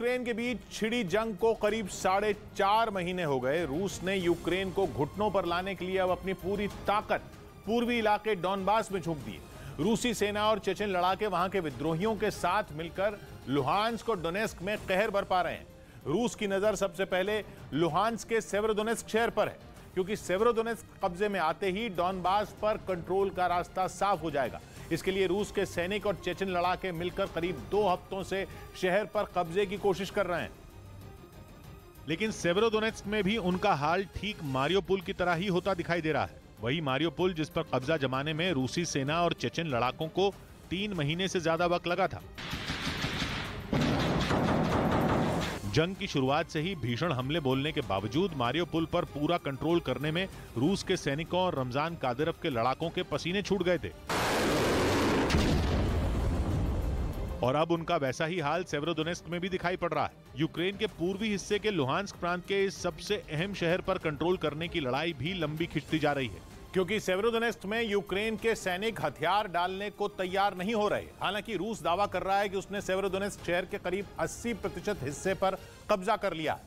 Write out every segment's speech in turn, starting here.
Ukraine के बीच छिड़ी जंग को करीब 4.5 महीने हो गए। रूस ने यूक्रेन को घुटनों पर लाने के लिए अब अपनी पूरी ताकत पूर्वी इलाके डॉनबास में झोंक दी है। रूसी सेना और चेचन लड़ाके वहां के विद्रोहियों के साथ मिलकर लुहांस्क और डोनेस्क में कहर बरपा रहे हैं। रूस की नजर सबसे पहले लुहांस्क के सेवेरोडोनेस्क शहर पर है, क्योंकि सेवेरोडोनेस्क कब्जे में आते ही डॉनबास पर कंट्रोल का रास्ता साफ हो जाएगा। इसके लिए रूस के सैनिक और चेचन लड़ाके मिलकर करीब 2 हफ्तों से शहर पर कब्जे की कोशिश कर रहे हैं। लेकिन सेवेरोडोनेस्क में भी उनका हाल ठीक मारियोपोल की तरह ही होता दिखाई दे रहा है। वही मारियोपोल जिस पर कब्जा जमाने में रूसी सेना और चेचन लड़ाकों को 3 महीने से ज्यादा वक्त लगा था। जंग की शुरुआत से ही भीषण हमले बोलने के बावजूद मारियोपोल पर पूरा कंट्रोल करने में रूस के सैनिकों और रमजान कादिरोव के लड़ाकों के पसीने छूट गए थे। और अब उनका वैसा ही हाल सेवेरोडोनेस्क में भी दिखाई पड़ रहा है। यूक्रेन के पूर्वी हिस्से के लुहांस्क प्रांत के इस सबसे अहम शहर पर कंट्रोल करने की लड़ाई भी लंबी खिंचती जा रही है, क्योंकि सेवेरोडोनेस्क में यूक्रेन के सैनिक हथियार डालने को तैयार नहीं हो रहे। हालांकि रूस दावा कर रहा है कि उसने सेवेरोडोनेस्क शहर के करीब 80% हिस्से पर कब्जा कर लिया,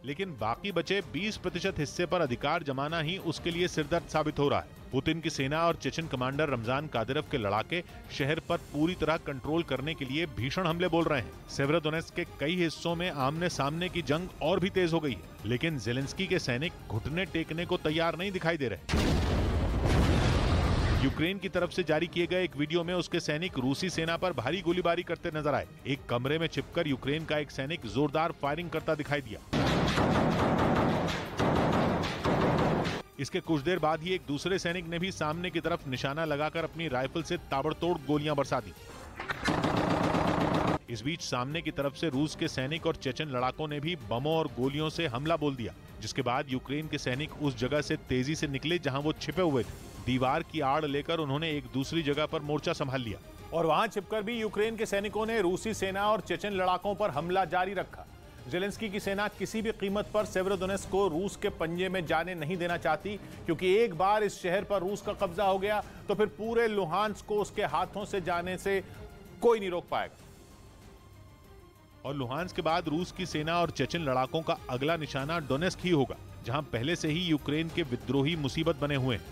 लेकिन बाकी बचे 20% हिस्से पर अधिकार जमाना ही उसके लिए सिरदर्द साबित हो रहा है। पुतिन की सेना और चेचन कमांडर रमजान कादिरोव के लड़ाके शहर पर पूरी तरह कंट्रोल करने के लिए भीषण हमले बोल रहे हैं। सेवेरोडोनेस्क के कई हिस्सों में आमने सामने की जंग और भी तेज हो गई है, लेकिन जेलेंस्की के सैनिक घुटने टेकने को तैयार नहीं दिखाई दे रहे। यूक्रेन की तरफ से जारी किए गए एक वीडियो में उसके सैनिक रूसी सेना पर भारी गोलीबारी करते नजर आए। एक कमरे में छिपकर यूक्रेन का एक सैनिक जोरदार फायरिंग करता दिखाई दिया। इसके कुछ देर बाद ही एक दूसरे सैनिक ने भी सामने की तरफ निशाना लगाकर अपनी राइफल से ताबड़तोड़ गोलियां बरसा दी। इस बीच सामने की तरफ से रूस के सैनिक और चेचन लड़ाकों ने भी बमों और गोलियों से हमला बोल दिया, जिसके बाद यूक्रेन के सैनिक उस जगह से तेजी से निकले जहां वो छिपे हुए थे। दीवार की आड़ लेकर उन्होंने एक दूसरी जगह पर मोर्चा संभाल लिया और वहां छिपकर भी यूक्रेन के सैनिकों ने रूसी सेना और चेचन लड़ाकों पर हमला जारी रखा। जेलेंस्की की सेना किसी भी कीमत पर सेवेरोडोनेस्क को रूस के पंजे में जाने नहीं देना चाहती, क्योंकि एक बार इस शहर पर रूस का कब्जा हो गया तो फिर पूरे लुहांस्क को उसके हाथों से जाने से कोई नहीं रोक पाएगा। और लुहांस्क के बाद रूस की सेना और चेचन लड़ाकों का अगला निशाना डोनेस्क ही होगा, जहां पहले से ही यूक्रेन के विद्रोही मुसीबत बने हुए हैं।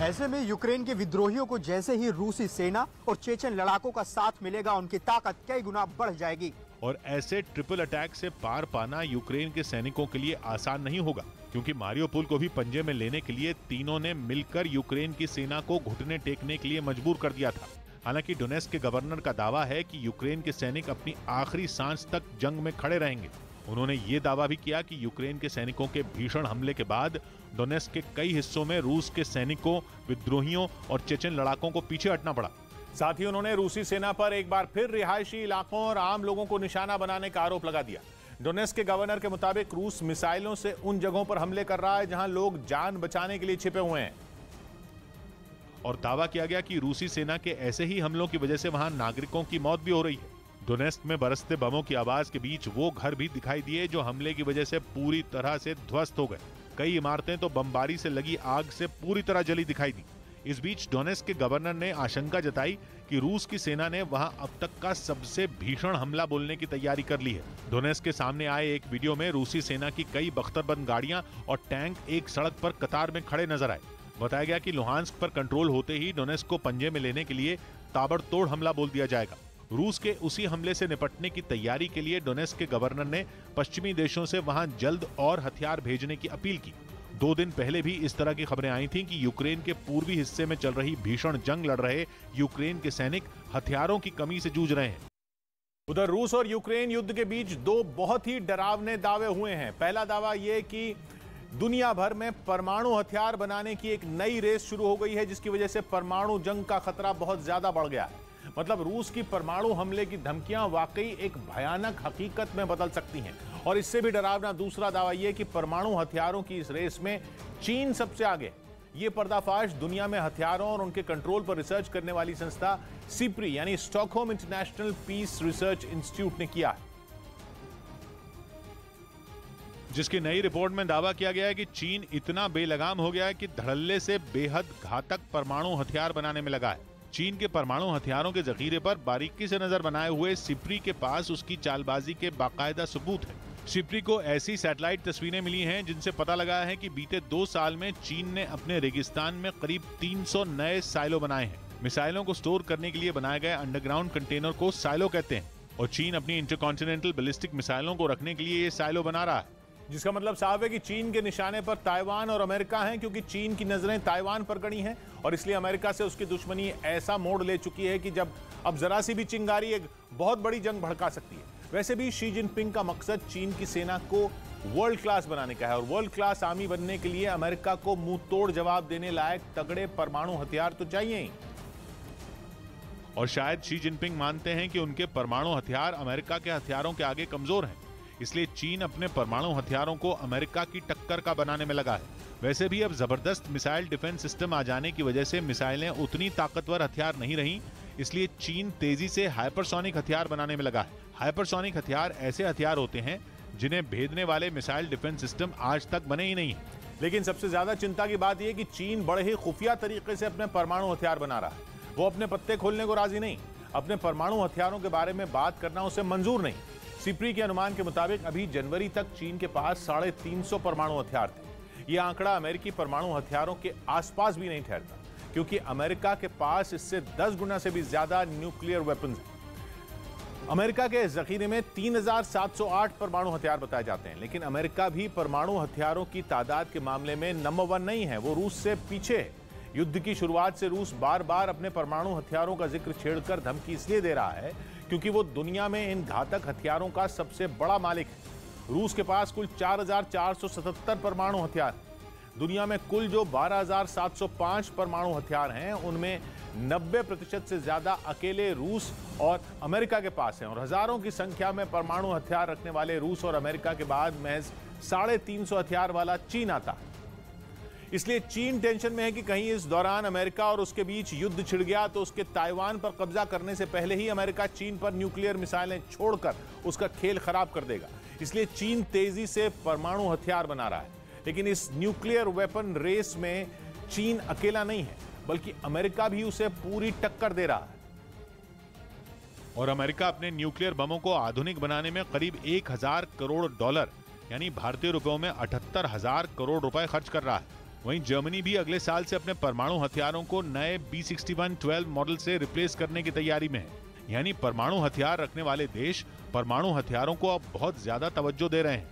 ऐसे में यूक्रेन के विद्रोहियों को जैसे ही रूसी सेना और चेचन लड़ाकों का साथ मिलेगा, उनकी ताकत कई गुना बढ़ जाएगी। और ऐसे ट्रिपल अटैक से पार पाना यूक्रेन के सैनिकों के लिए आसान नहीं होगा, क्योंकि मारियोपोल को भी पंजे में लेने के लिए तीनों ने मिलकर यूक्रेन की सेना को घुटने टेकने के लिए मजबूर कर दिया था। हालांकि डोनेस्क के गवर्नर का दावा है कि यूक्रेन के सैनिक अपनी आखिरी सांस तक जंग में खड़े रहेंगे। उन्होंने ये दावा भी किया कि यूक्रेन के सैनिकों के भीषण हमले के बाद डोनेस्क के कई हिस्सों में रूस के सैनिकों, विद्रोहियों और चेचन लड़ाकों को पीछे हटना पड़ा। साथ ही उन्होंने रूसी सेना पर एक बार फिर रिहायशी इलाकों और आम लोगों को निशाना बनाने का आरोप लगा दिया। डोनेस्क के गवर्नर के मुताबिक रूस मिसाइलों से उन जगहों पर हमले कर रहा है जहां लोग जान बचाने के लिए छिपे हुए हैं। और दावा किया गया कि रूसी सेना के ऐसे ही हमलों की वजह से वहां नागरिकों की मौत भी हो रही है। डोनेस्क में बरसते बमों की आवाज के बीच वो घर भी दिखाई दिए जो हमले की वजह से पूरी तरह से ध्वस्त हो गए। कई इमारतें तो बमबारी से लगी आग से पूरी तरह जली दिखाई दी। इस बीच डोनेस्क के गवर्नर ने आशंका जताई कि रूस की सेना ने वहां अब तक का सबसे भीषण हमला बोलने की तैयारी कर ली है। डोनेस्क के सामने आए एक वीडियो में रूसी सेना की कई बख्तरबंद गाड़ियां और टैंक एक सड़क पर कतार में खड़े नजर आए। बताया गया कि लुहांस्क पर कंट्रोल होते ही डोनेस्क को पंजे में लेने के लिए ताबड़तोड़ हमला बोल दिया जाएगा। रूस के उसी हमले से निपटने की तैयारी के लिए डोनेस्क के गवर्नर ने पश्चिमी देशों से वहां जल्द और हथियार भेजने की अपील की। 2 दिन पहले भी इस तरह की खबरें आई थीं कि यूक्रेन के पूर्वी हिस्से में चल रही भीषण जंग लड़ रहे यूक्रेन के सैनिक हथियारों की कमी से जूझ रहे हैं। उधर रूस और यूक्रेन युद्ध के बीच 2 बहुत ही डरावने दावे हुए हैं। पहला दावा यह कि दुनिया भर में परमाणु हथियार बनाने की एक नई रेस शुरू हो गई है, जिसकी वजह से परमाणु जंग का खतरा बहुत ज्यादा बढ़ गया है। मतलब रूस की परमाणु हमले की धमकियां वाकई एक भयानक हकीकत में बदल सकती हैं। और इससे भी डरावना दूसरा दावा यह कि परमाणु हथियारों की इस रेस में चीन सबसे आगे। यह पर्दाफाश दुनिया में हथियारों और उनके कंट्रोल पर रिसर्च करने वाली संस्था सिप्री यानी Stockholm international peace research institute ने किया है, जिसकी नई रिपोर्ट में दावा किया गया है कि चीन इतना बेलगाम हो गया है कि धड़ल्ले से बेहद घातक परमाणु हथियार बनाने में लगा है। चीन के परमाणु हथियारों के जखीरे पर बारीकी से नजर बनाए हुए सिप्री के पास उसकी चालबाजी के बाकायदा सबूत है। सिप्री को ऐसी सैटेलाइट तस्वीरें मिली हैं जिनसे पता लगा है कि बीते 2 साल में चीन ने अपने रेगिस्तान में करीब 300 नए साइलो बनाए हैं। मिसाइलों को स्टोर करने के लिए बनाए गए अंडरग्राउंड कंटेनर को साइलो कहते हैं और चीन अपनी इंटरकॉन्टिनेंटल बैलिस्टिक मिसाइलों को रखने के लिए ये साइलो बना रहा है। जिसका मतलब साफ है कि चीन के निशाने पर ताइवान और अमेरिका हैं, क्योंकि चीन की नजरें ताइवान पर गड़ी हैं और इसलिए अमेरिका से उसकी दुश्मनी ऐसा मोड़ ले चुकी है कि जब अब जरा सी भी चिंगारी एक बहुत बड़ी जंग भड़का सकती है। वैसे भी शी जिनपिंग का मकसद चीन की सेना को वर्ल्ड क्लास बनाने का है और वर्ल्ड क्लास आर्मी बनने के लिए अमेरिका को मुंह तोड़ जवाब देने लायक तगड़े परमाणु हथियार तो चाहिए ही। और शायद शी जिनपिंग मानते हैं कि उनके परमाणु हथियार अमेरिका के हथियारों के आगे कमजोर हैं, इसलिए चीन अपने परमाणु हथियारों को अमेरिका की टक्कर का बनाने में लगा है। वैसे भी अब जबरदस्त मिसाइल डिफेंस सिस्टम आ जाने की वजह से मिसाइलें उतनी ताकतवर हथियार नहीं रही, इसलिए चीन तेजी से हाइपरसोनिक हथियार बनाने में लगा है। हाइपरसोनिक हथियार ऐसे हथियार होते हैं जिन्हें भेदने वाले मिसाइल डिफेंस सिस्टम आज तक बने ही नहीं है। लेकिन सबसे ज्यादा चिंता की बात यह कि चीन बड़े ही खुफिया तरीके से अपने परमाणु हथियार बना रहा है। वो अपने पत्ते खोलने को राजी नहीं, अपने परमाणु हथियारों के बारे में बात करना उसे मंजूर नहीं। सिप्री के अनुमान के मुताबिक अभी जनवरी तक चीन के पास 350 परमाणु हथियार थे। यह आंकड़ा अमेरिकी परमाणु हथियारों के आसपास भी नहीं ठहरता, क्योंकि अमेरिका के पास इससे 10 गुना से भी ज्यादा न्यूक्लियर वेपन्स हैं। अमेरिका के जखीरे में 3708 परमाणु हथियार बताए जाते हैं, लेकिन अमेरिका भी परमाणु हथियारों की तादाद के मामले में नंबर 1 नहीं है, वो रूस से पीछे है। युद्ध की शुरुआत से रूस बार बार अपने परमाणु हथियारों का जिक्र छेड़कर धमकी इसलिए दे रहा है क्योंकि वो दुनिया में इन घातक हथियारों का सबसे बड़ा मालिक है। रूस के पास कुल 4477 परमाणु हथियार, दुनिया में कुल जो 12705 परमाणु हथियार हैं उनमें 90% से ज्यादा अकेले रूस और अमेरिका के पास हैं और हजारों की संख्या में परमाणु हथियार रखने वाले रूस और अमेरिका के बाद महज 350 हथियार वाला चीन आता है। इसलिए चीन टेंशन में है कि कहीं इस दौरान अमेरिका और उसके बीच युद्ध छिड़ गया तो उसके ताइवान पर कब्जा करने से पहले ही अमेरिका चीन पर न्यूक्लियर मिसाइलें छोड़कर उसका खेल खराब कर देगा। इसलिए चीन तेजी से परमाणु हथियार बना रहा है, लेकिन इस न्यूक्लियर वेपन रेस में चीन अकेला नहीं है, बल्कि अमेरिका भी उसे पूरी टक्कर दे रहा है। और अमेरिका अपने न्यूक्लियर बमों को आधुनिक बनाने में करीब 1000 करोड़ डॉलर यानी भारतीय रुपयों में 78,000 करोड़ रुपए खर्च कर रहा है। वहीं जर्मनी भी अगले साल से अपने परमाणु हथियारों को नए B6112 मॉडल से रिप्लेस करने की तैयारी में है। यानी परमाणु हथियार रखने वाले देश परमाणु हथियारों को अब बहुत ज्यादा तवज्जो दे रहे हैं।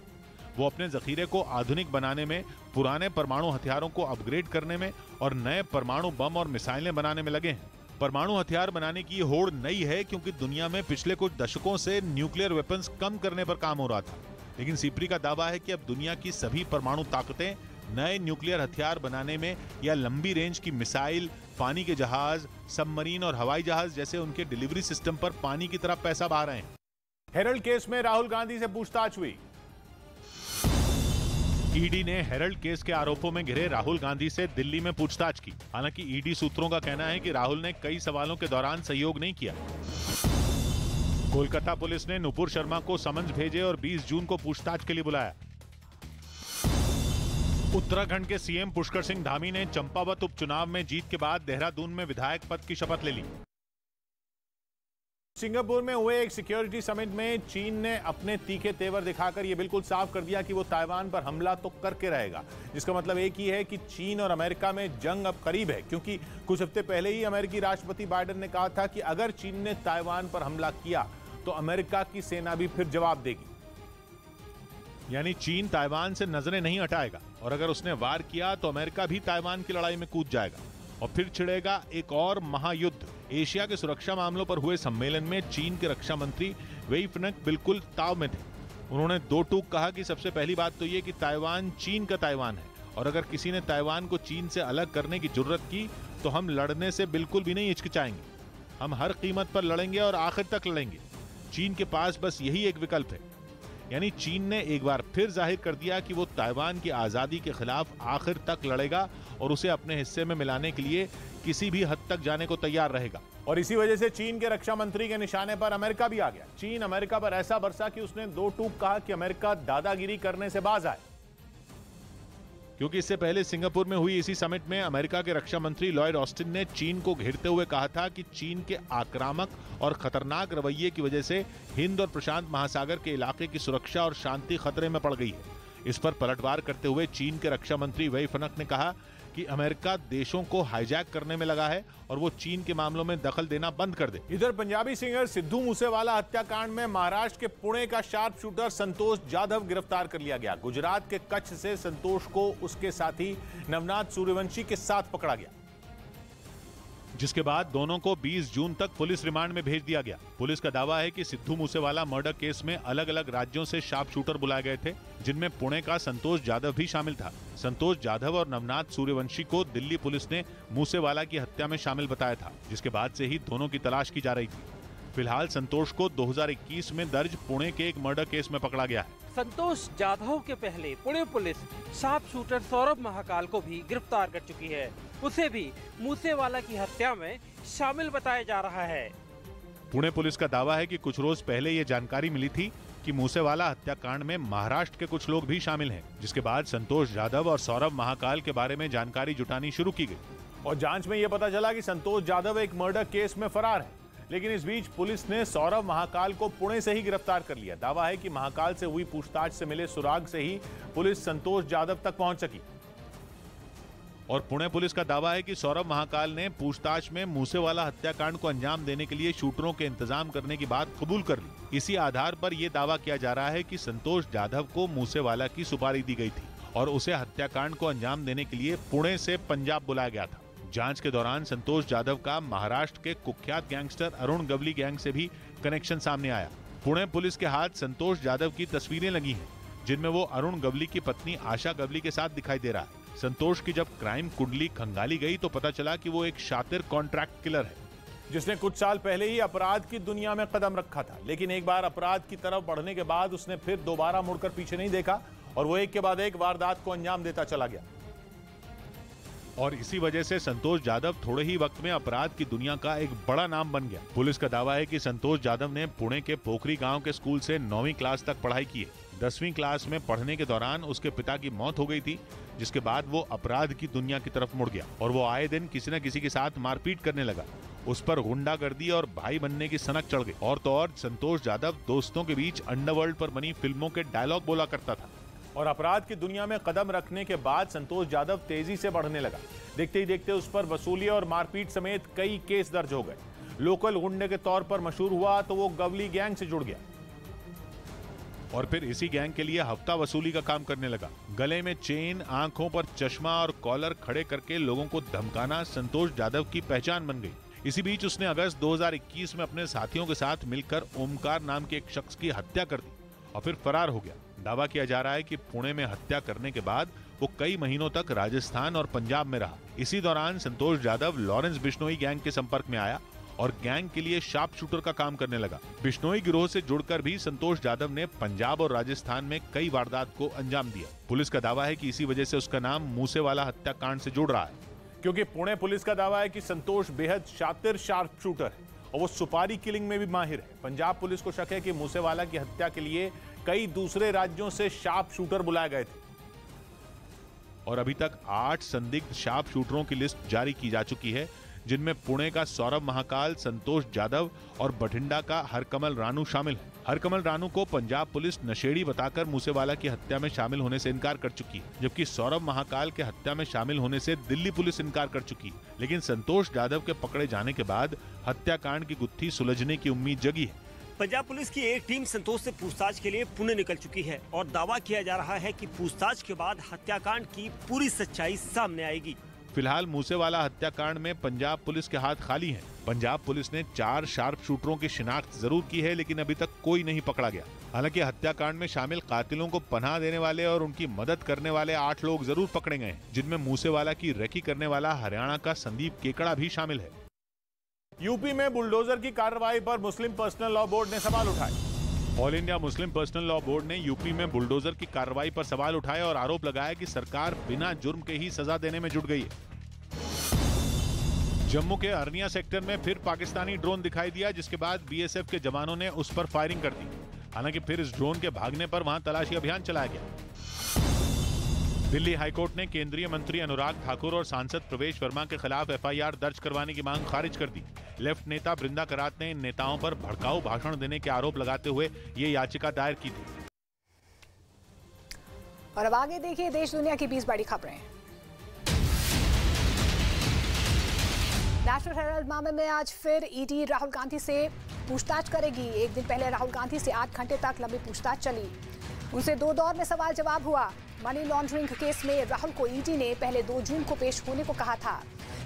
वो अपने जखीरे को आधुनिक बनाने में, पुराने परमाणु हथियारों को अपग्रेड करने में और नए परमाणु बम और मिसाइलें बनाने में लगे हैं। परमाणु हथियार बनाने की होड़ नई है क्योंकि दुनिया में पिछले कुछ दशकों से न्यूक्लियर वेपन्स कम करने पर काम हो रहा था, लेकिन सिप्री का दावा है कि अब दुनिया की सभी परमाणु ताकतें नए न्यूक्लियर हथियार बनाने में या लंबी रेंज की मिसाइल, पानी के जहाज, सबमरीन और हवाई जहाज जैसे उनके डिलीवरी सिस्टम पर पानी की तरह पैसा बहा रहे हैं। हेरल्ड केस में राहुल गांधी से पूछताछ हुई। ईडी ने हेरल्ड केस के आरोपों में घिरे राहुल गांधी से दिल्ली में पूछताछ की। हालांकि ईडी सूत्रों का कहना है कि राहुल ने कई सवालों के दौरान सहयोग नहीं किया। कोलकाता पुलिस ने नुपुर शर्मा को समन्स भेजे और 20 जून को पूछताछ के लिए बुलाया। उत्तराखंड के सीएम पुष्कर सिंह धामी ने चंपावत उपचुनाव में जीत के बाद देहरादून में विधायक पद की शपथ ले ली। सिंगापुर में हुए एक सिक्योरिटी समिट में चीन ने अपने तीखे तेवर दिखाकर यह बिल्कुल साफ कर दिया कि वो ताइवान पर हमला तो करके रहेगा, जिसका मतलब एक ही है कि चीन और अमेरिका में जंग अब करीब है, क्योंकि कुछ हफ्ते पहले ही अमेरिकी राष्ट्रपति बाइडेन ने कहा था कि अगर चीन ने ताइवान पर हमला किया तो अमेरिका की सेना भी फिर जवाब देगी। यानी चीन ताइवान से नजरें नहीं हटाएगा और अगर उसने वार किया तो अमेरिका भी ताइवान की लड़ाई में कूद जाएगा और फिर छिड़ेगा एक और महायुद्ध। एशिया के सुरक्षा मामलों पर हुए सम्मेलन में चीन के रक्षा मंत्री वेई फेंग बिल्कुल ताव में थे। उन्होंने दो टूक कहा कि सबसे पहली बात तो ये कि ताइवान चीन का ताइवान है और अगर किसी ने ताइवान को चीन से अलग करने की जुर्रत की तो हम लड़ने से बिल्कुल भी नहीं हिचकिचाएंगे। हम हर कीमत पर लड़ेंगे और आखिर तक लड़ेंगे। चीन के पास बस यही एक विकल्प है। यानी चीन ने एक बार फिर जाहिर कर दिया कि वो ताइवान की आजादी के खिलाफ आखिर तक लड़ेगा और उसे अपने हिस्से में मिलाने के लिए किसी भी हद तक जाने को तैयार रहेगा। और इसी वजह से चीन के रक्षा मंत्री के निशाने पर अमेरिका भी आ गया। चीन अमेरिका पर ऐसा बरसा कि उसने दो टूक कहा कि अमेरिका दादागिरी करने से बाज आए। क्योंकि इससे पहले सिंगापुर में हुई इसी समिट में अमेरिका के रक्षा मंत्री लॉयड ऑस्टिन ने चीन को घेरते हुए कहा था कि चीन के आक्रामक और खतरनाक रवैये की वजह से हिंद और प्रशांत महासागर के इलाके की सुरक्षा और शांति खतरे में पड़ गई है। इस पर पलटवार करते हुए चीन के रक्षा मंत्री वई फनक ने कहा कि अमेरिका देशों को हाईजैक करने में लगा है और वो चीन के मामलों में दखल देना बंद कर दे। इधर पंजाबी सिंगर सिद्धू मूसेवाला हत्याकांड में महाराष्ट्र के पुणे का शार्प शूटर संतोष जाधव गिरफ्तार कर लिया गया। गुजरात के कच्छ से संतोष को उसके साथी नवनाथ सूर्यवंशी के साथ पकड़ा गया, जिसके बाद दोनों को 20 जून तक पुलिस रिमांड में भेज दिया गया। पुलिस का दावा है कि सिद्धू मूसेवाला मर्डर केस में अलग अलग राज्यों से शार्प शूटर बुलाए गए थे, जिनमें पुणे का संतोष जाधव भी शामिल था। संतोष जाधव और नवनाथ सूर्यवंशी को दिल्ली पुलिस ने मूसेवाला की हत्या में शामिल बताया था, जिसके बाद से ही दोनों की तलाश की जा रही थी। फिलहाल संतोष को 2021 में दर्ज पुणे के एक मर्डर केस में पकड़ा गया है। संतोष जाधव के पहले Pune police sharp shooter Saurabh Mahakal को भी गिरफ्तार कर चुकी है। उसे भी मूसेवाला की हत्या में शामिल बताया जा रहा है। पुणे पुलिस का दावा है कि कुछ रोज पहले ये जानकारी मिली थी कि मूसेवाला हत्याकांड में महाराष्ट्र के कुछ लोग भी शामिल हैं, जिसके बाद संतोष जाधव और सौरभ महाकाल के बारे में जानकारी जुटानी शुरू की गई। और जांच में यह पता चला कि संतोष जाधव एक मर्डर केस में फरार है, लेकिन इस बीच पुलिस ने सौरभ महाकाल को पुणे से ही गिरफ्तार कर लिया। दावा है कि महाकाल से हुई पूछताछ से मिले सुराग से ही पुलिस संतोष जाधव तक पहुंच सकी। और पुणे पुलिस का दावा है कि सौरभ महाकाल ने पूछताछ में मूसेवाला हत्याकांड को अंजाम देने के लिए शूटरों के इंतजाम करने की बात कबूल कर ली। इसी आधार पर यह दावा किया जा रहा है कि संतोष जाधव को मूसेवाला की सुपारी दी गई थी और उसे हत्याकांड को अंजाम देने के लिए पुणे से पंजाब बुलाया गया था। जांच के दौरान संतोष जाधव का महाराष्ट्र के कुख्यात गैंगस्टर अरुण गवली गैंग से भी कनेक्शन सामने आया। पुणे पुलिस के हाथ संतोष जाधव की तस्वीरें लगी हैं, जिनमें वो अरुण गवली की पत्नी आशा गवली के साथ दिखाई दे रहा है। संतोष की जब क्राइम कुंडली खंगाली गई तो पता चला कि वो एक शातिर कॉन्ट्रैक्ट किलर है, जिसने कुछ साल पहले ही अपराध की दुनिया में कदम रखा था, लेकिन एक बार अपराध की तरफ बढ़ने के बाद उसने फिर दोबारा मुड़कर पीछे नहीं देखा और वो एक के बाद एक वारदात को अंजाम देता चला गया। और इसी वजह से संतोष जाधव थोड़े ही वक्त में अपराध की दुनिया का एक बड़ा नाम बन गया। पुलिस का दावा है कि संतोष जाधव ने पुणे के पोखरी गांव के स्कूल से 9वीं क्लास तक पढ़ाई की है। 10वीं क्लास में पढ़ने के दौरान उसके पिता की मौत हो गई थी, जिसके बाद वो अपराध की दुनिया की तरफ मुड़ गया और वो आए दिन किसी न किसी के साथ मारपीट करने लगा। उस पर गुंडागर्दी और भाई बनने की सनक चढ़ गई। और तो और संतोष जाधव दोस्तों के बीच अंडरवर्ल्ड पर बनी फिल्मों के डायलॉग बोला करता था। और अपराध की दुनिया में कदम रखने के बाद संतोष जाधव तेजी से बढ़ने लगा। देखते ही देखते उस पर वसूली और मारपीट समेत कई केस दर्ज हो गए। लोकल गुंडे के तौर पर मशहूर हुआ तो वो गवली गैंग से जुड़ गया और फिर इसी गैंग के लिए हफ्ता वसूली का काम करने लगा। गले में चेन, आंखों पर चश्मा और कॉलर खड़े करके लोगों को धमकाना संतोष जाधव की पहचान बन गई। इसी बीच उसने अगस्त 2021 में अपने साथियों के साथ मिलकर ओमकार नाम के एक शख्स की हत्या कर दी और फिर फरार हो गया। दावा किया जा रहा है कि पुणे में हत्या करने के बाद वो कई महीनों तक राजस्थान और पंजाब में रहा। इसी दौरान संतोष जाधव लॉरेंस बिश्नोई गैंग के संपर्क में आया और गैंग के लिए शार्प शूटर का काम करने लगा। बिश्नोई गिरोह से जुड़कर भी संतोष जाधव ने पंजाब और राजस्थान में कई वारदात को अंजाम दिया। पुलिस का दावा है कि इसी वजह से उसका नाम मूसेवाला हत्याकांड से जुड़ रहा है, क्योंकि पुणे पुलिस का दावा है कि संतोष बेहद शातिर शार्प शूटर है और वो सुपारी किलिंग में भी माहिर है। पंजाब पुलिस को शक है कि मूसेवाला की हत्या के लिए कई दूसरे राज्यों से शार्प शूटर बुलाए गए थे और अभी तक 8 संदिग्ध शार्प शूटरों की लिस्ट जारी की जा चुकी है, जिनमें पुणे का सौरभ महाकाल, संतोष जाधव और बठिंडा का हरकमल रानू शामिल है। हरकमल रानू को पंजाब पुलिस नशेड़ी बताकर मूसेवाला की हत्या में शामिल होने से इनकार कर चुकी है, जबकि सौरभ महाकाल के हत्या में शामिल होने से दिल्ली पुलिस इनकार कर चुकी है। लेकिन संतोष जाधव के पकड़े जाने के बाद हत्याकांड की गुत्थी सुलझने की उम्मीद जगी है। पंजाब पुलिस की एक टीम संतोष से पूछताछ के लिए पुणे निकल चुकी है और दावा किया जा रहा है कि पूछताछ के बाद हत्याकांड की पूरी सच्चाई सामने आएगी। फिलहाल मूसेवाला हत्याकांड में पंजाब पुलिस के हाथ खाली हैं। पंजाब पुलिस ने 4 शार्प शूटरों की शिनाख्त जरूर की है, लेकिन अभी तक कोई नहीं पकड़ा गया। हालांकि हत्याकांड में शामिल कातिलों को पनाह देने वाले और उनकी मदद करने वाले 8 लोग जरूर पकड़े गए हैं, जिनमें मूसेवाला की रेकी करने वाला हरियाणा का संदीप केकड़ा भी शामिल है। यूपी में बुलडोजर की कार्रवाई पर मुस्लिम पर्सनल लॉ बोर्ड ने सवाल उठाए। All India Muslim personal law board ने यूपी में बुलडोजर की कार्रवाई पर सवाल उठाए और आरोप लगाया कि सरकार बिना जुर्म के ही सजा देने में जुट गई है। जम्मू के अरनिया सेक्टर में फिर पाकिस्तानी ड्रोन दिखाई दिया, जिसके बाद बीएसएफ के जवानों ने उस पर फायरिंग कर दी। हालांकि फिर इस ड्रोन के भागने पर वहां तलाशी अभियान चलाया गया। दिल्ली हाईकोर्ट ने केंद्रीय मंत्री अनुराग ठाकुर और सांसद प्रवेश वर्मा के खिलाफ एफआईआर दर्ज करवाने की मांग खारिज कर दी। लेफ्ट नेता बृंदा करात ने इन नेताओं पर भड़काऊ भाषण देने के आरोप लगाते हुए ये याचिका दायर की थी। और अब आगे देखिए देश दुनिया की 20 बड़ी खबरें। नेशनल हेराल्ड मामले में आज फिर ईडी राहुल गांधी से पूछताछ करेगी। एक दिन पहले राहुल गांधी से 8 घंटे तक लंबी पूछताछ चली। उनसे 2 दौर में सवाल जवाब हुआ। मनी लॉन्ड्रिंग केस में राहुल को ईडी ने पहले 2 जून को पेश होने को कहा था,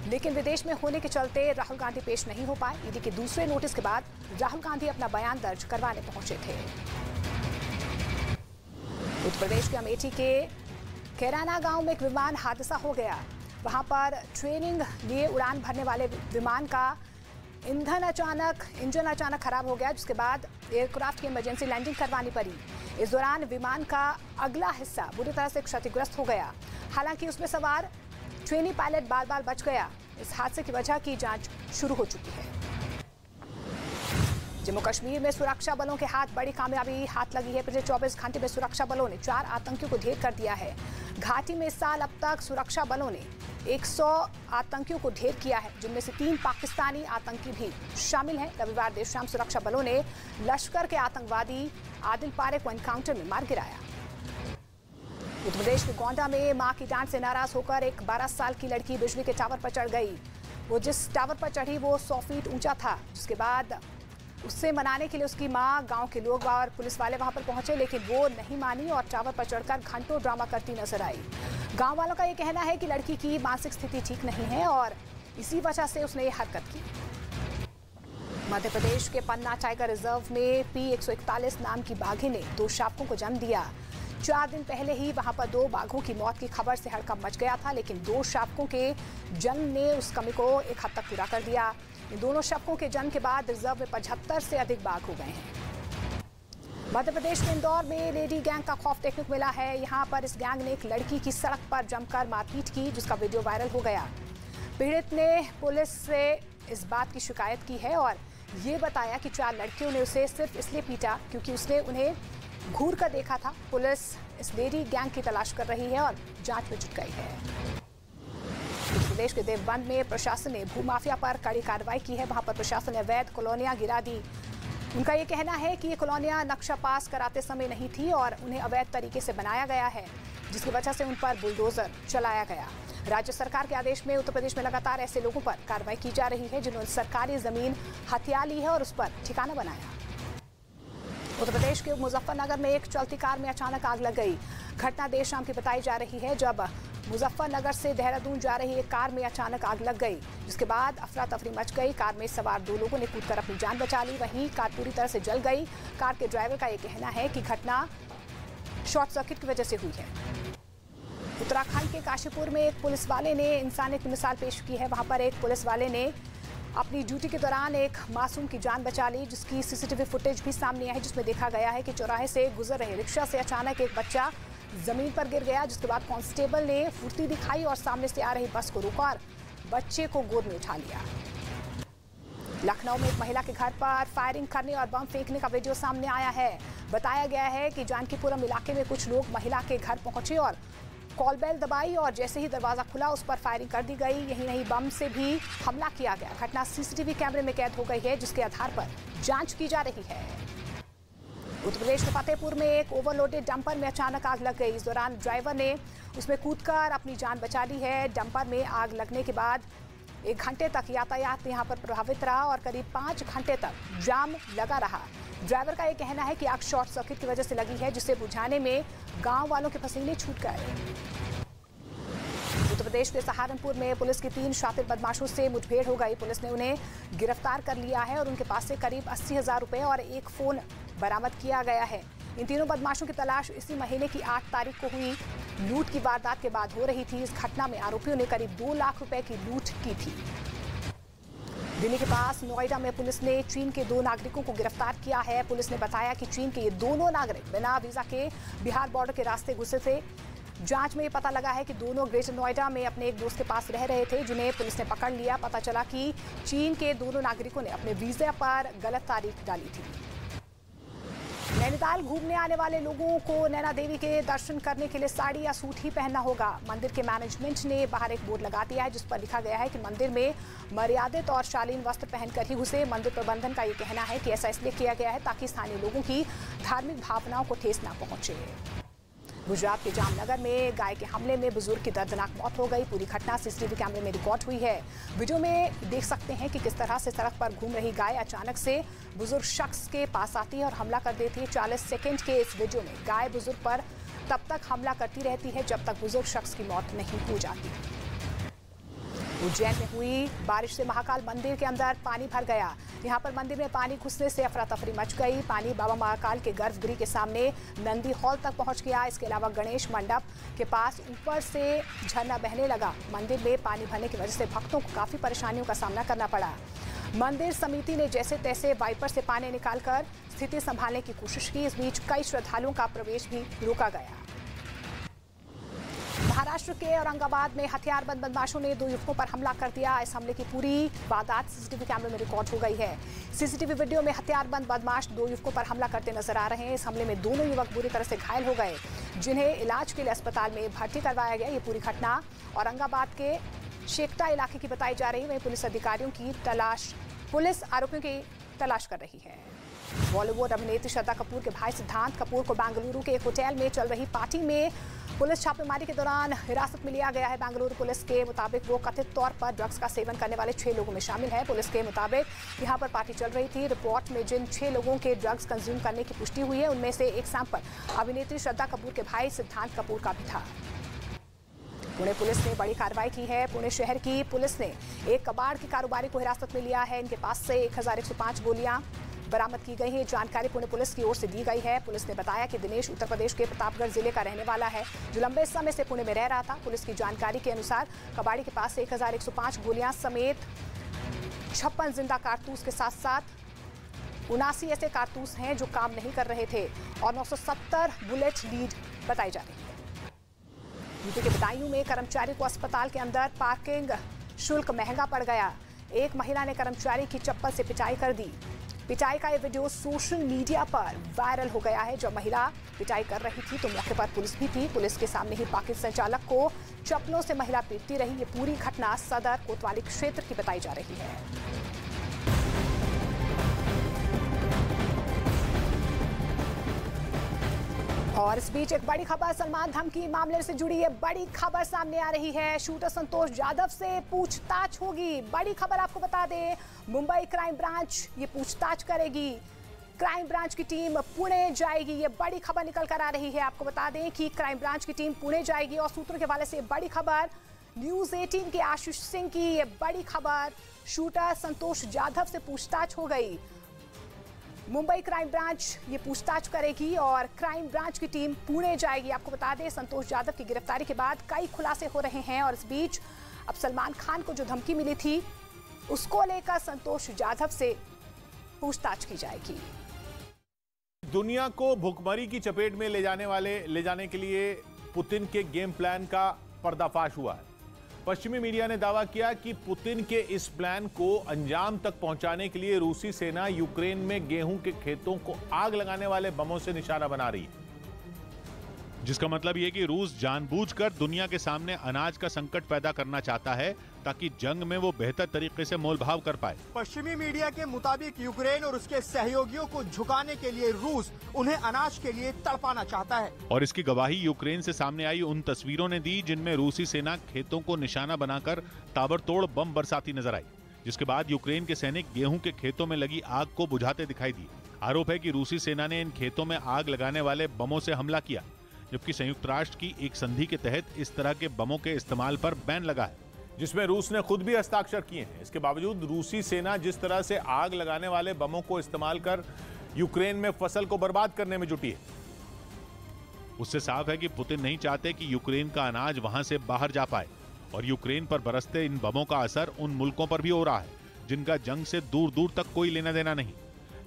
लेकिन विदेश में होने के चलते राहुल गांधी पेश नहीं हो पाए। ईडी के दूसरे नोटिस के बाद राहुल गांधी अपना बयान दर्ज करवाने पहुंचे थे। उत्तर प्रदेश के अमेठी के कैराना गांव में एक विमान हादसा हो गया। वहां पर ट्रेनिंग लिए उड़ान भरने वाले विमान का इंजन अचानक खराब हो गया, जिसके बाद एयरक्राफ्ट की इमरजेंसी लैंडिंग करवानी पड़ी। इस दौरान विमान का अगला हिस्सा बुरी तरह से क्षतिग्रस्त हो गया। हालांकि उसमें सवार ट्रेनी पायलट बाल बच गया। इस हादसे की वजह की जांच शुरू हो चुकी है। जम्मू कश्मीर में सुरक्षा बलों के हाथ बड़ी कामयाबी हाथ लगी है। पिछले 24 घंटे में सुरक्षा बलों ने 4 आतंकियों को ढेर कर दिया है। घाटी में इस साल अब तक सुरक्षा बलों ने 100 आतंकियों को ढेर किया है, जिनमें से 3 पाकिस्तानी आतंकी भी शामिल हैं। रविवार देर शाम सुरक्षा बलों ने लश्कर के आतंकवादी आदिल पारे को एनकाउंटर में मार गिराया। उत्तर प्रदेश के गोंडा में मां की डांट से नाराज होकर एक 12 साल की लड़की बिजली के टावर पर चढ़ गई। वो जिस टावर पर चढ़ी वो 100 फीट ऊंचा था, जिसके बाद उससे मनाने के लिए उसकी मां, गांव के लोग और पुलिस वाले वहां पर पहुंचे, लेकिन वो नहीं मानी और टावर पर चढ़कर घंटों ड्रामा करती नजर आई। गांव वालों का ये कहना है कि लड़की की मानसिक स्थिति ठीक नहीं है और इसी वजह से उसने ये हरकत की। मध्य प्रदेश के पन्ना टाइगर रिजर्व में P141 नाम की बाघिन ने 2 शावकों को जन्म दिया। 4 दिन पहले ही वहां पर 2 बाघों की मौत की खबर से हड़कंप मच गया था, लेकिन 2 शावकों के जन्म ने उस कमी को एक हद तक पूरा कर दिया। इन दोनों शावकों के जन्म के बाद रिजर्व में 75 से अधिक बाघ हो गए हैं। मध्य प्रदेश के इंदौर में लेडी गैंग का खौफ देखने को मिला है। यहाँ पर इस गैंग ने एक लड़की की सड़क पर जमकर मारपीट की, जिसका वीडियो वायरल हो गया। पीड़ित ने पुलिस से इस बात की शिकायत की है और ये बताया कि 4 लड़कियों ने उसे सिर्फ इसलिए पीटा क्योंकि उसने उन्हें घूर कर देखा था। पुलिस इस लेडी गैंग की तलाश कर रही है और जांच में जुट गई है। उत्तर प्रदेश के देवबंद में प्रशासन ने भूमाफिया पर कड़ी कार्रवाई की है। वहां पर प्रशासन ने अवैध कॉलोनियां गिरा दी। उनका ये कहना है कि ये कॉलोनियां नक्शा पास कराते समय नहीं थी और उन्हें अवैध तरीके से बनाया गया है, जिसकी वजह से उन पर बुलडोजर चलाया गया। राज्य सरकार के आदेश में उत्तर प्रदेश में लगातार ऐसे लोगों पर कार्रवाई की जा रही है जिन्होंने सरकारी जमीन हथिया ली है और उस पर ठिकाना बनाया। उत्तर प्रदेश के मुजफ्फरनगर में एक चलती कार में अचानक आग लग गई। घटना देर शाम की बताई जा रही है, जब मुजफ्फरनगर से देहरादून जा रही एक कार में अचानक आग लग गई, जिसके बाद अफरा तफरी मच गई। कार में सवार 2 लोगों ने कूदकर अपनी जान बचा ली। वहीं कार पूरी तरह से जल गई। कार के ड्राइवर का ये कहना है कि घटना शॉर्ट सर्किट की वजह से हुई है। उत्तराखंड के काशीपुर में एक पुलिस वाले ने इंसानियत की मिसाल पेश की है। वहां पर एक पुलिस वाले ने अपनी ड्यूटी के दौरान एक मासूम की जान बचा ली, जिसकी सीसीटीवी फुटेज भी सामने आई है, जिसमें देखा गया है कि चौराहे से गुजर रहे रिक्शा से अचानक एक बच्चा जमीन पर गिर गया, जिसके बाद कांस्टेबल ने फुर्ती दिखाई और सामने से आ रही बस को रोका और बच्चे को गोद में उठा लिया। लखनऊ में एक महिला के घर पर फायरिंग करने और बम फेंकने का वीडियो सामने आया है। बताया गया है कि जानकीपुरम इलाके में कुछ लोग महिला के घर पहुंचे और कॉल बेल दबाई और जैसे ही दरवाजा खुला उस पर फायरिंग कर दी गई। यही नहीं, बम से भी हमला किया गया। घटना सीसीटीवी कैमरे में कैद हो गई है, जिसके आधार पर जांच की जा रही है। उत्तर प्रदेश के फतेहपुर में एक ओवरलोडेड डंपर में अचानक आग लग गई। इस दौरान ड्राइवर ने उसमें कूदकर अपनी जान बचा ली है। डंपर में आग लगने के बाद 1 घंटे तक यातायात यहां पर प्रभावित रहा और करीब 5 घंटे तक जाम लगा रहा। ड्राइवर का ये कहना है कि आग शॉर्ट सर्किट की वजह से लगी है, जिसे बुझाने में गांव वालों के पसीने छूट गए। उत्तर प्रदेश के सहारनपुर में पुलिस की 3 शातिर बदमाशों से मुठभेड़ हो गई। पुलिस ने उन्हें गिरफ्तार कर लिया है और उनके पास से करीब 80,000 रुपए और एक फोन बरामद किया गया है। इन तीनों बदमाशों की तलाश इसी महीने की 8 तारीख को हुई लूट की वारदात के बाद हो रही थी। इस घटना में आरोपियों ने करीब 2 लाख रुपए की लूट की थी। दिल्ली के पास नोएडा में पुलिस ने चीन के 2 नागरिकों को गिरफ्तार किया है। पुलिस ने बताया कि चीन के ये दोनों नागरिक बिना वीजा के बिहार बॉर्डर के रास्ते घुसे थे। जांच में पता लगा है कि दोनों ग्रेटर नोएडा में अपने एक दोस्त के पास रह रहे थे, जिन्हें पुलिस ने पकड़ लिया। पता चला कि चीन के दोनों नागरिकों ने अपने वीजा पर गलत तारीख डाली थी। नैनीताल घूमने आने वाले लोगों को नैना देवी के दर्शन करने के लिए साड़ी या सूट ही पहनना होगा। मंदिर के मैनेजमेंट ने बाहर एक बोर्ड लगा दिया है जिस पर लिखा गया है कि मंदिर में मर्यादित और शालीन वस्त्र पहनकर ही घुसे। मंदिर प्रबंधन का ये कहना है कि ऐसा इसलिए किया गया है ताकि स्थानीय लोगों की धार्मिक भावनाओं को ठेस न पहुंचे। गुजरात के जामनगर में गाय के हमले में बुजुर्ग की दर्दनाक मौत हो गई। पूरी घटना सीसीटीवी कैमरे में रिकॉर्ड हुई है। वीडियो में देख सकते हैं कि किस तरह से सड़क पर घूम रही गाय अचानक से बुजुर्ग शख्स के पास आती है और हमला कर देती है। 40 सेकंड के इस वीडियो में गाय बुजुर्ग पर तब तक हमला करती रहती है जब तक बुजुर्ग शख्स की मौत नहीं हो जाती। उज्जैन में हुई बारिश से महाकाल मंदिर के अंदर पानी भर गया। यहां पर मंदिर में पानी घुसने से अफरा तफरी मच गई। पानी बाबा महाकाल के गर्भगृह के सामने नंदी हॉल तक पहुंच गया। इसके अलावा गणेश मंडप के पास ऊपर से झरना बहने लगा। मंदिर में पानी भरने की वजह से भक्तों को काफी परेशानियों का सामना करना पड़ा। मंदिर समिति ने जैसे तैसे वाइपर से पानी निकालकर स्थिति संभालने की कोशिश की। इस बीच कई श्रद्धालुओं का प्रवेश भी रोका गया। महाराष्ट्र के औरंगाबाद में हथियारबंद बदमाशों ने 2 युवकों पर हमला कर दिया। इस हमले की पूरी वारदात सीसीटीवी कैमरे में रिकॉर्ड हो गई है। सीसीटीवी वीडियो में हथियारबंद बदमाश 2 युवकों पर हमला करते नजर आ रहे हैं। इस हमले में दोनों युवक बुरी तरह से घायल हो गए जिन्हें इलाज के लिए अस्पताल में भर्ती करवाया गया। ये पूरी घटना औरंगाबाद के शेकटा इलाके की बताई जा रही है। वहीं पुलिस आरोपियों की तलाश कर रही है। बॉलीवुड अभिनेत्री श्रद्धा कपूर के भाई सिद्धांत कपूर को बेंगलुरु के एक होटल में चल रही पार्टी में पुलिस छापेमारी के दौरान हिरासत में लिया गया है। बेंगलुरु पुलिस के मुताबिक वो कथित तौर पर ड्रग्स का सेवन करने वाले 6 लोगों में शामिल है। पुलिस के मुताबिक यहां पर पार्टी चल रही थी। रिपोर्ट में जिन 6 लोगों के ड्रग्स कंज्यूम करने की पुष्टि हुई है उनमें से एक सैंपल अभिनेत्री श्रद्धा कपूर के भाई सिद्धांत कपूर का भी था। पुणे पुलिस ने बड़ी कार्रवाई की है। पुणे शहर की पुलिस ने एक कबाड़ के कारोबारी को हिरासत में लिया है। इनके पास से 1105 गोलियां बरामद की गई है। जानकारी पुणे पुलिस की ओर से दी गई है। पुलिस ने बताया कि दिनेश उत्तर प्रदेश के प्रतापगढ़ जिले का रहने वाला है जो लंबे समय से पुणे में रह रहा था। पुलिस की जानकारी के अनुसार कबाड़ी के पास से 1105 गोलियां समेत 56 जिंदा कारतूस के साथ साथ 79 ऐसे कारतूस हैं जो काम नहीं कर रहे थे और 970 बुलेट लीड बताई जा रही है। यूपी के बदायूं में कर्मचारी को अस्पताल के अंदर पार्किंग शुल्क महंगा पड़ गया। एक महिला ने कर्मचारी की चप्पल से पिटाई कर दी। पिटाई का ये वीडियो सोशल मीडिया पर वायरल हो गया है। जब महिला पिटाई कर रही थी तो मौके पर पुलिस भी थी। पुलिस के सामने ही पार्किंग संचालक को चप्पलों से महिला पीटती रही। ये पूरी घटना सदर कोतवाली क्षेत्र की बताई जा रही है। और इस बीच एक बड़ी खबर सलमान धमकी मामले से जुड़ी है। बड़ी खबर सामने आ रही है। शूटर संतोष जाधव से पूछताछ होगी। बड़ी खबर आपको बता दें, मुंबई क्राइम ब्रांच ये पूछताछ करेगी। क्राइम ब्रांच की टीम पुणे जाएगी। ये बड़ी खबर निकल कर आ रही है। आपको बता दें कि क्राइम ब्रांच की टीम पुणे जाएगी और सूत्रों के हवाले से बड़ी खबर न्यूज़ 18 के आशीष सिंह की ये बड़ी खबर। शूटर संतोष जाधव से पूछताछ हो गई। मुंबई क्राइम ब्रांच ये पूछताछ करेगी और क्राइम ब्रांच की टीम पुणे जाएगी। आपको बता दें संतोष जाधव की गिरफ्तारी के बाद कई खुलासे हो रहे हैं और इस बीच अब सलमान खान को जो धमकी मिली थी उसको लेकर संतोष जाधव से पूछताछ की जाएगी। दुनिया को भुखमरी की चपेट में ले जाने के लिए पुतिन के गेम प्लान का पर्दाफाश हुआ है। पश्चिमी मीडिया ने दावा किया कि पुतिन के इस प्लान को अंजाम तक पहुंचाने के लिए रूसी सेना यूक्रेन में गेहूं के खेतों को आग लगाने वाले बमों से निशाना बना रही है, जिसका मतलब यह कि रूस जानबूझकर दुनिया के सामने अनाज का संकट पैदा करना चाहता है ताकि जंग में वो बेहतर तरीके से मोलभाव कर पाए। पश्चिमी मीडिया के मुताबिक यूक्रेन और उसके सहयोगियों को झुकाने के लिए रूस उन्हें अनाज के लिए तड़पाना चाहता है। और इसकी गवाही यूक्रेन से सामने आई उन तस्वीरों ने दी जिनमें रूसी सेना खेतों को निशाना बनाकर ताबड़तोड़ बम बरसाती नजर आई, जिसके बाद यूक्रेन के सैनिक गेहूं के खेतों में लगी आग को बुझाते दिखाई दिए। आरोप है कि रूसी सेना ने इन खेतों में आग लगाने वाले बमों से हमला किया, जबकि संयुक्त राष्ट्र की एक संधि के तहत इस तरह के बमों के इस्तेमाल पर बैन लगा है, जिसमें रूस ने खुद भी हस्ताक्षर किए हैं। इसके बावजूद रूसी सेना जिस तरह से आग लगाने वाले बमों को इस्तेमाल कर यूक्रेन में फसल को बर्बाद करने में जुटी है, उससे साफ है कि पुतिन नहीं चाहते कि यूक्रेन का अनाज वहां से बाहर जा पाए और यूक्रेन पर बरसते इन बमों का असर उन मुल्कों पर भी हो रहा है जिनका जंग से दूर दूर तक कोई लेना देना नहीं,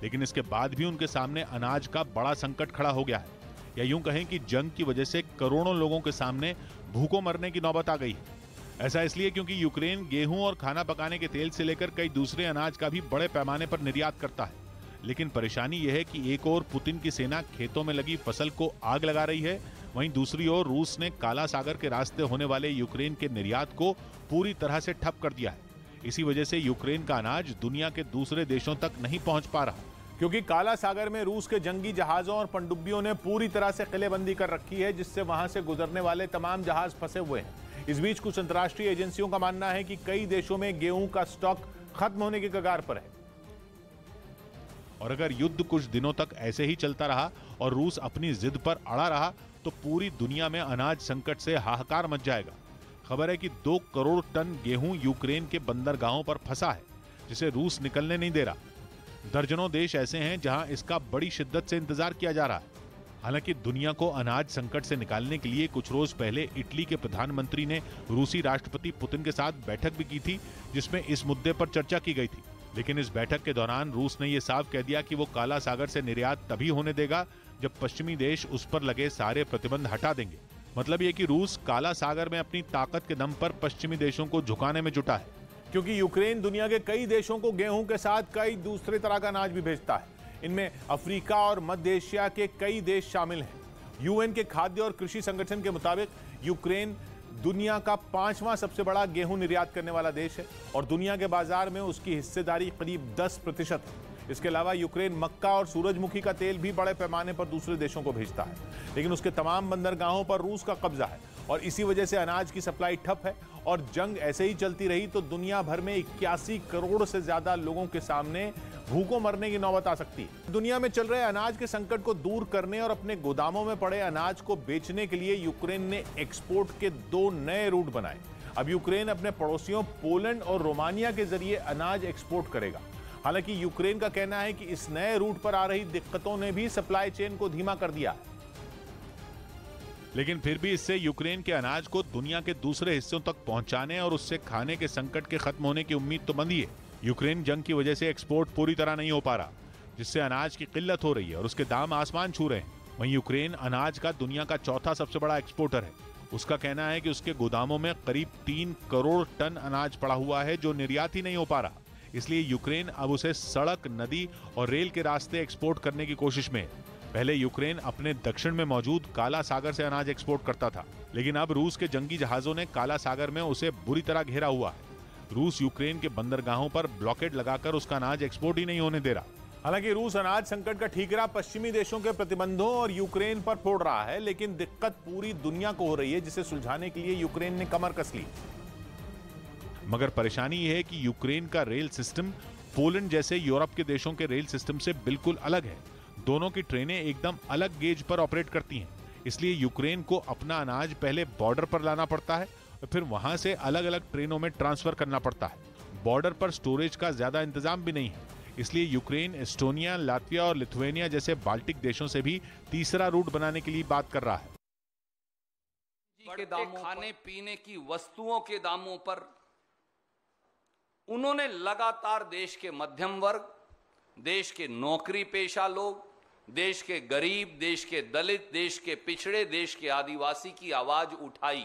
लेकिन इसके बाद भी उनके सामने अनाज का बड़ा संकट खड़ा हो गया है। या यूं कहें कि जंग की वजह से करोड़ों लोगों के सामने भूखों मरने की नौबत आ गई है। ऐसा इसलिए क्योंकि यूक्रेन गेहूं और खाना पकाने के तेल से लेकर कई दूसरे अनाज का भी बड़े पैमाने पर निर्यात करता है, लेकिन परेशानी यह है कि एक ओर पुतिन की सेना खेतों में लगी फसल को आग लगा रही है, वहीं दूसरी ओर रूस ने काला सागर के रास्ते होने वाले यूक्रेन के निर्यात को पूरी तरह से ठप कर दिया है। इसी वजह से यूक्रेन का अनाज दुनिया के दूसरे देशों तक नहीं पहुंच पा रहा, क्योंकि काला सागर में रूस के जंगी जहाजों और पनडुब्बियों ने पूरी तरह से किलेबंदी कर रखी है, जिससे वहां से गुजरने वाले तमाम जहाज फंसे हुए हैं। इस बीच कुछ अंतर्राष्ट्रीय एजेंसियों का मानना है कि कई देशों में गेहूं का स्टॉक खत्म होने की कगार पर है। और अगर युद्ध कुछ दिनों तक ऐसे ही चलता रहा और रूस अपनी जिद पर अड़ा रहा तो पूरी दुनिया में अनाज संकट से हाहाकार मच जाएगा। खबर है कि 2 करोड़ टन गेहूं यूक्रेन के बंदरगाहों पर फंसा है, जिसे रूस निकलने नहीं दे रहा। दर्जनों देश ऐसे हैं जहां इसका बड़ी शिद्दत से इंतजार किया जा रहा है। हालांकि दुनिया को अनाज संकट से निकालने के लिए कुछ रोज पहले इटली के प्रधानमंत्री ने रूसी राष्ट्रपति पुतिन के साथ बैठक भी की थी, जिसमें इस मुद्दे पर चर्चा की गई थी। लेकिन इस बैठक के दौरान रूस ने यह साफ कह दिया कि वो काला सागर से निर्यात तभी होने देगा जब पश्चिमी देश उस पर लगे सारे प्रतिबंध हटा देंगे। मतलब ये कि रूस काला सागर में अपनी ताकत के दम पर पश्चिमी देशों को झुकाने में जुटा है, क्योंकि यूक्रेन दुनिया के कई देशों को गेहूं के साथ कई दूसरे तरह का अनाज भी भेजता है। इनमें अफ्रीका और मध्य एशिया के कई देश शामिल हैं। यूएन के खाद्य और कृषि संगठन के मुताबिक यूक्रेन दुनिया का 5वां सबसे बड़ा गेहूं निर्यात करने वाला देश है और दुनिया के बाजार में उसकी हिस्सेदारी करीब 10% है। इसके अलावा यूक्रेन मक्का और सूरजमुखी का तेल भी बड़े पैमाने पर दूसरे देशों को भेजता है, लेकिन उसके तमाम बंदरगाहों पर रूस का कब्जा है और इसी वजह से अनाज की सप्लाई ठप है। और जंग ऐसे ही चलती रही तो दुनिया भर में 81 करोड़ से ज्यादा लोगों के सामने भूखों मरने की नौबत आ सकती है। दुनिया में चल रहे अनाज के संकट को दूर करने और अपने गोदामों में पड़े अनाज को बेचने के लिए यूक्रेन ने एक्सपोर्ट के 2 नए रूट बनाए। अब यूक्रेन अपने पड़ोसियों पोलैंड और रोमानिया के जरिए अनाज एक्सपोर्ट करेगा। हालांकि यूक्रेन का कहना है कि इस नए रूट पर आ रही दिक्कतों ने भी सप्लाई चेन को धीमा कर दिया है। लेकिन फिर भी इससे यूक्रेन के अनाज को दुनिया के दूसरे हिस्सों तक पहुंचाने और उससे खाने के संकट के खत्म होने की उम्मीद तो बंधी है। यूक्रेन जंग की वजह से एक्सपोर्ट पूरी तरह नहीं हो पा रहा, जिससे अनाज की किल्लत हो रही है और उसके दाम आसमान छू रहे हैं। वहीं यूक्रेन अनाज का दुनिया का 4था सबसे बड़ा एक्सपोर्टर है। उसका कहना है कि उसके गोदामों में करीब 3 करोड़ टन अनाज पड़ा हुआ है जो निर्यात ही नहीं हो पा रहा। इसलिए यूक्रेन अब उसे सड़क, नदी और रेल के रास्ते एक्सपोर्ट करने की कोशिश में है। पहले यूक्रेन अपने दक्षिण में मौजूद काला सागर से अनाज एक्सपोर्ट करता था, लेकिन अब रूस के जंगी जहाजों ने काला सागर में उसे बुरी तरह घेरा हुआ है। रूस यूक्रेन के बंदरगाहों पर ब्लॉकेड लगाकर उसका अनाज एक्सपोर्ट ही नहीं होने दे रहा। हालांकि रूस अनाज संकट का ठीकरा पश्चिमी देशों के प्रतिबंधों और यूक्रेन पर फोड़ रहा है, लेकिन दिक्कत पूरी दुनिया को हो रही है, जिसे सुलझाने के लिए यूक्रेन ने कमर कस ली। मगर परेशानी यह है कि यूक्रेन का रेल सिस्टम पोलैंड जैसे यूरोप के देशों के रेल सिस्टम से बिल्कुल अलग है। दोनों की ट्रेनें एकदम अलग गेज पर ऑपरेट करती हैं, इसलिए यूक्रेन को अपना अनाज पहले बॉर्डर पर लाना पड़ता है और फिर वहां से अलग अलग ट्रेनों में ट्रांसफर करना पड़ता है। बॉर्डर पर स्टोरेज का ज्यादा इंतजाम भी नहीं है, इसलिए यूक्रेन एस्टोनिया, लातविया और लिथुआनिया जैसे बाल्टिक देशों से भी तीसरा रूट बनाने के लिए बात कर रहा है। बढ़ते खाने पीने की वस्तुओं के दामों पर उन्होंने लगातार देश के मध्यम वर्ग, देश के नौकरी पेशा लोग, देश के गरीब, देश के दलित, देश के पिछड़े, देश के आदिवासी की आवाज उठाई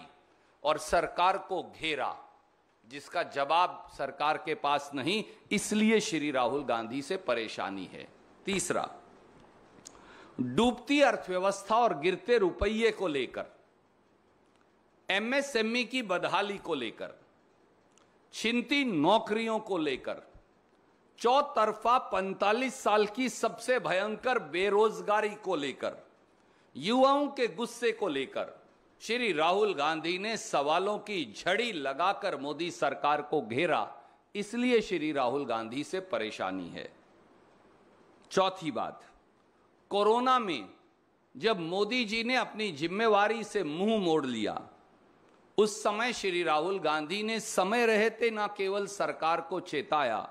और सरकार को घेरा, जिसका जवाब सरकार के पास नहीं, इसलिए श्री राहुल गांधी से परेशानी है। तीसरा, डूबती अर्थव्यवस्था और गिरते रुपये को लेकर, एमएसएमई की बदहाली को लेकर, छिनती नौकरियों को लेकर, चौतरफा 45 साल की सबसे भयंकर बेरोजगारी को लेकर, युवाओं के गुस्से को लेकर श्री राहुल गांधी ने सवालों की झड़ी लगाकर मोदी सरकार को घेरा, इसलिए श्री राहुल गांधी से परेशानी है। चौथी बात, कोरोना में जब मोदी जी ने अपनी जिम्मेवारी से मुंह मोड़ लिया, उस समय श्री राहुल गांधी ने समय रहते न केवल सरकार को चेताया,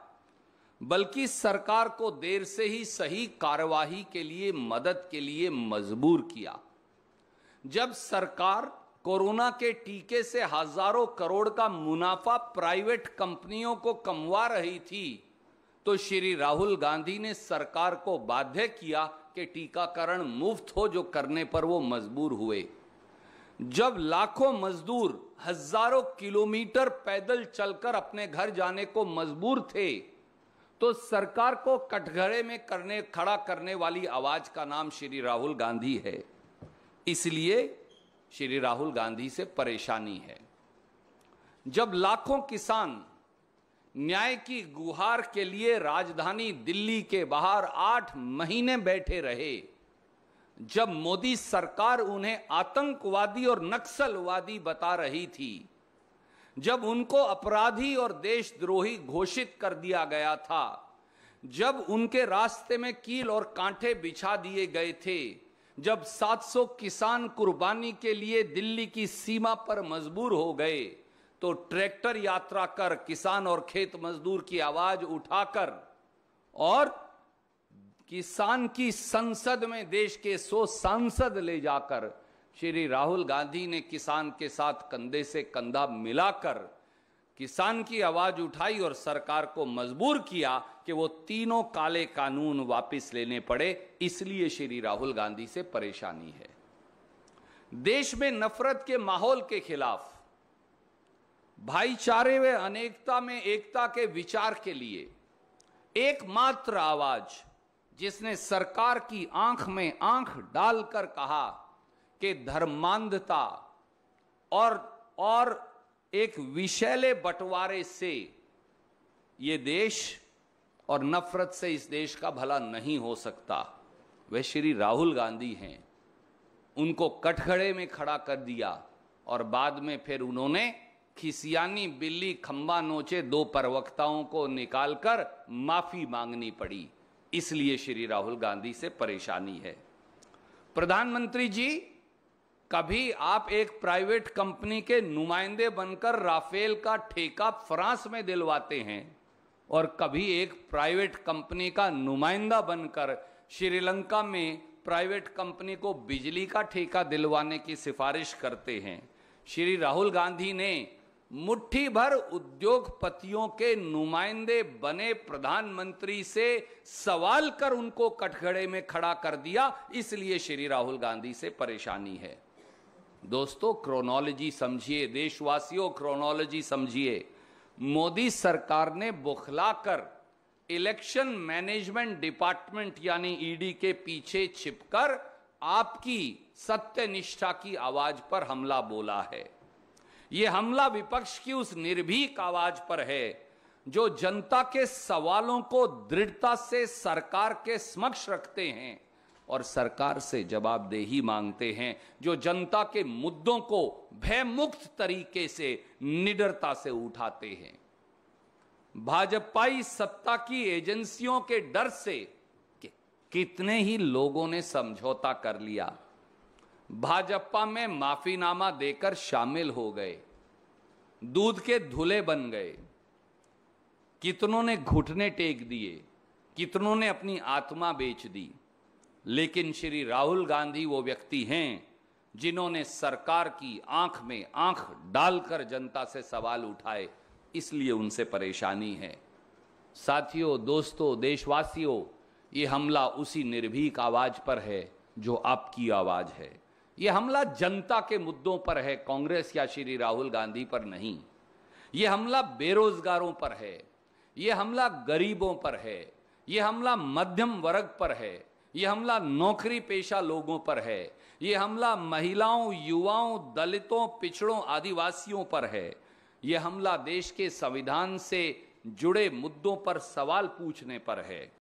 बल्कि सरकार को देर से ही सही कार्यवाही के लिए, मदद के लिए मजबूर किया। जब सरकार कोरोना के टीके से हजारों करोड़ का मुनाफा प्राइवेट कंपनियों को कमवा रही थी, तो श्री राहुल गांधी ने सरकार को बाध्य किया कि टीकाकरण मुफ्त हो, जो करने पर वो मजबूर हुए। जब लाखों मजदूर हजारों किलोमीटर पैदल चलकर अपने घर जाने को मजबूर थे, तो सरकार को कटघरे में खड़ा करने वाली आवाज का नाम श्री राहुल गांधी है। इसलिए श्री राहुल गांधी से परेशानी है। जब लाखों किसान न्याय की गुहार के लिए राजधानी दिल्ली के बाहर 8 महीने बैठे रहे, जब मोदी सरकार उन्हें आतंकवादी और नक्सलवादी बता रही थी, जब उनको अपराधी और देशद्रोही घोषित कर दिया गया था, जब उनके रास्ते में कील और कांटे बिछा दिए गए थे, जब 700 किसान कुर्बानी के लिए दिल्ली की सीमा पर मजबूर हो गए, तो ट्रैक्टर यात्रा कर किसान और खेत मजदूर की आवाज उठाकर और किसान की संसद में देश के 100 सांसद ले जाकर श्री राहुल गांधी ने किसान के साथ कंधे से कंधा मिलाकर किसान की आवाज उठाई और सरकार को मजबूर किया कि वो तीनों काले कानून वापस लेने पड़े। इसलिए श्री राहुल गांधी से परेशानी है। देश में नफरत के माहौल के खिलाफ, भाईचारे व अनेकता में एकता के विचार के लिए एकमात्र आवाज जिसने सरकार की आंख में आंख डालकर कहा कि धर्मांधता और एक विषैले बंटवारे से ये देश और नफरत से इस देश का भला नहीं हो सकता, वह श्री राहुल गांधी हैं। उनको कटघरे में खड़ा कर दिया और बाद में फिर उन्होंने खिसियानी बिल्ली खंबा नोचे 2 प्रवक्ताओं को निकालकर माफी मांगनी पड़ी। इसलिए श्री राहुल गांधी से परेशानी है। प्रधानमंत्री जी, कभी आप एक प्राइवेट कंपनी के नुमाइंदे बनकर राफेल का ठेका फ्रांस में दिलवाते हैं और कभी एक प्राइवेट कंपनी का नुमाइंदा बनकर श्रीलंका में प्राइवेट कंपनी को बिजली का ठेका दिलवाने की सिफारिश करते हैं। श्री राहुल गांधी ने मुट्ठी भर उद्योगपतियों के नुमाइंदे बने प्रधानमंत्री से सवाल कर उनको कटघरे में खड़ा कर दिया। इसलिए श्री राहुल गांधी से परेशानी है। दोस्तों, क्रोनोलॉजी समझिए, देशवासियों क्रोनोलॉजी समझिए। मोदी सरकार ने बुखलाकर इलेक्शन मैनेजमेंट डिपार्टमेंट यानी ईडी के पीछे छिपकर आपकी सत्यनिष्ठा की आवाज पर हमला बोला है। यह हमला विपक्ष की उस निर्भीक आवाज पर है जो जनता के सवालों को दृढ़ता से सरकार के समक्ष रखते हैं और सरकार से जवाबदेही मांगते हैं, जो जनता के मुद्दों को भयमुक्त तरीके से निडरता से उठाते हैं। भाजपाई सत्ता की एजेंसियों के डर से कि कितने ही लोगों ने समझौता कर लिया, भाजपा में माफीनामा देकर शामिल हो गए, दूध के धुले बन गए। कितनों ने घुटने टेक दिए, कितनों ने अपनी आत्मा बेच दी। लेकिन श्री राहुल गांधी वो व्यक्ति हैं जिन्होंने सरकार की आंख में आंख डालकर जनता से सवाल उठाए। इसलिए उनसे परेशानी है। साथियों, दोस्तों, देशवासियों, ये हमला उसी निर्भीक आवाज पर है जो आपकी आवाज है। यह हमला जनता के मुद्दों पर है, कांग्रेस या श्री राहुल गांधी पर नहीं। यह हमला बेरोजगारों पर है, यह हमला गरीबों पर है, यह हमला मध्यम वर्ग पर है, यह हमला नौकरी पेशा लोगों पर है, यह हमला महिलाओं, युवाओं, दलितों, पिछड़ों, आदिवासियों पर है। यह हमला देश के संविधान से जुड़े मुद्दों पर सवाल पूछने पर है।